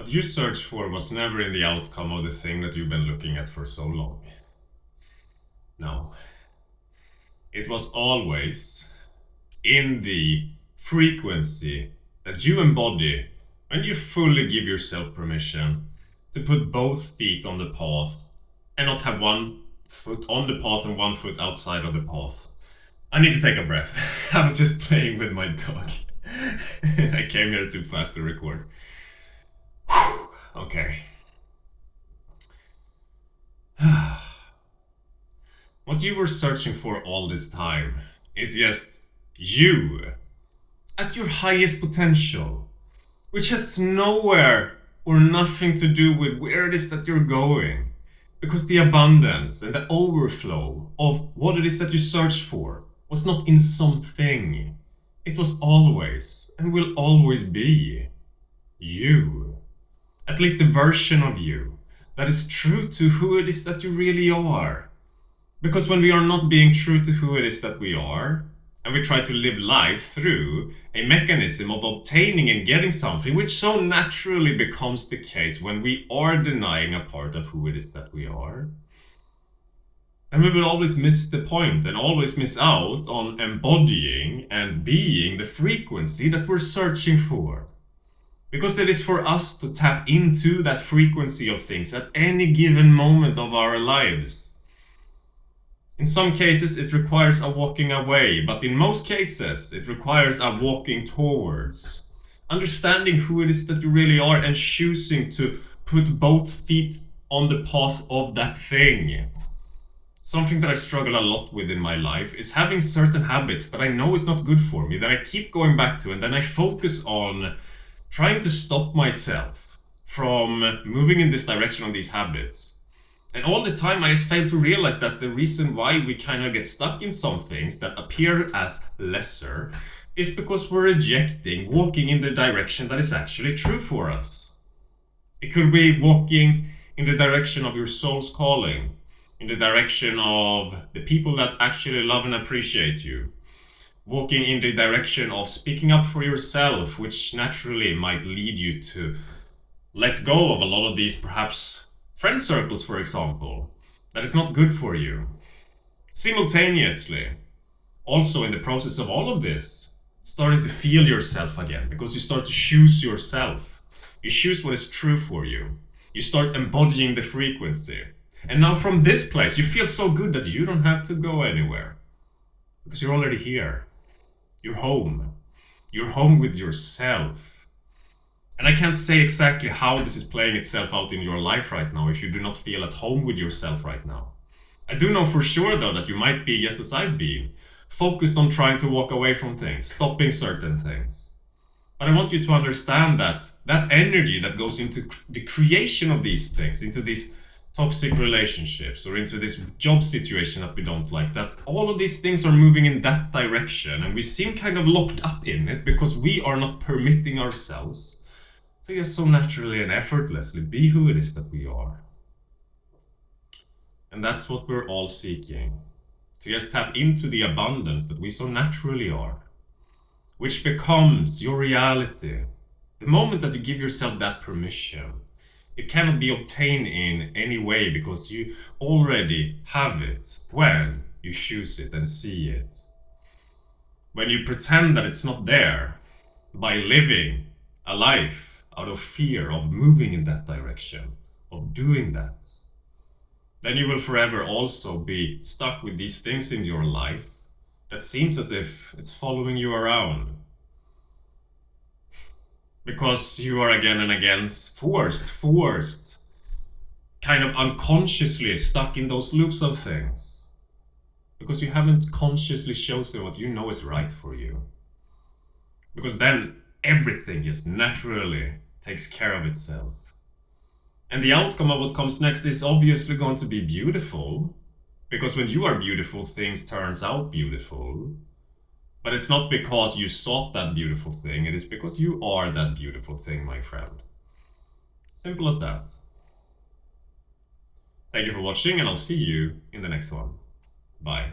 What you searched for was never in the outcome of the thing that you've been looking at for so long. No. It was always in the frequency that you embody when you fully give yourself permission to put both feet on the path and not have one foot on the path and one foot outside of the path. I need to take a breath. I was just playing with my dog. I came here too fast to record. Whew. Okay. What you were searching for all this time is just you at your highest potential, which has nowhere or nothing to do with where it is that you're going, because the abundance and the overflow of what it is that you search for was not in something. It was always and will always be you. At least the version of you that is true to who it is that you really are. Because when we are not being true to who it is that we are, and we try to live life through a mechanism of obtaining and getting something, which so naturally becomes the case when we are denying a part of who it is that we are, then we will always miss the point and always miss out on embodying and being the frequency that we're searching for. Because it is for us to tap into that frequency of things at any given moment of our lives. In some cases, it requires a walking away, but in most cases, it requires a walking towards. Understanding who it is that you really are and choosing to put both feet on the path of that thing. Something that I struggle a lot with in my life is having certain habits that I know is not good for me, that I keep going back to, and then I focus on trying to stop myself from moving in this direction on these habits. And all the time I just fail to realize that the reason why we kind of get stuck in some things that appear as lesser is because we're rejecting walking in the direction that is actually true for us. It could be walking in the direction of your soul's calling, in the direction of the people that actually love and appreciate you, walking in the direction of speaking up for yourself, which naturally might lead you to let go of a lot of these perhaps friend circles, for example, that is not good for you. Simultaneously, also in the process of all of this, starting to feel yourself again, because you start to choose yourself. You choose what is true for you. You start embodying the frequency. And now from this place, you feel so good that you don't have to go anywhere. Because you're already here. You're home. You're home with yourself. And I can't say exactly how this is playing itself out in your life right now if you do not feel at home with yourself right now. I do know for sure though that you might be, just as I've been, focused on trying to walk away from things, stopping certain things. But I want you to understand that that energy that goes into the creation of these things, into these toxic relationships or into this job situation that we don't like, that all of these things are moving in that direction and we seem kind of locked up in it because we are not permitting ourselves to just so naturally and effortlessly be who it is that we are. And that's what we're all seeking. To just tap into the abundance that we so naturally are. Which becomes your reality. The moment that you give yourself that permission, it cannot be obtained in any way because you already have it when you choose it and see it. When you pretend that it's not there by living a life out of fear of moving in that direction, of doing that, then you will forever also be stuck with these things in your life that seems as if it's following you around. Because you are again and again forced, kind of unconsciously stuck in those loops of things. Because you haven't consciously chosen what you know is right for you. Because then everything just naturally takes care of itself. And the outcome of what comes next is obviously going to be beautiful. Because when you are beautiful, things turns out beautiful. But it's not because you sought that beautiful thing, it is because you are that beautiful thing, my friend. Simple as that. Thank you for watching and I'll see you in the next one. Bye.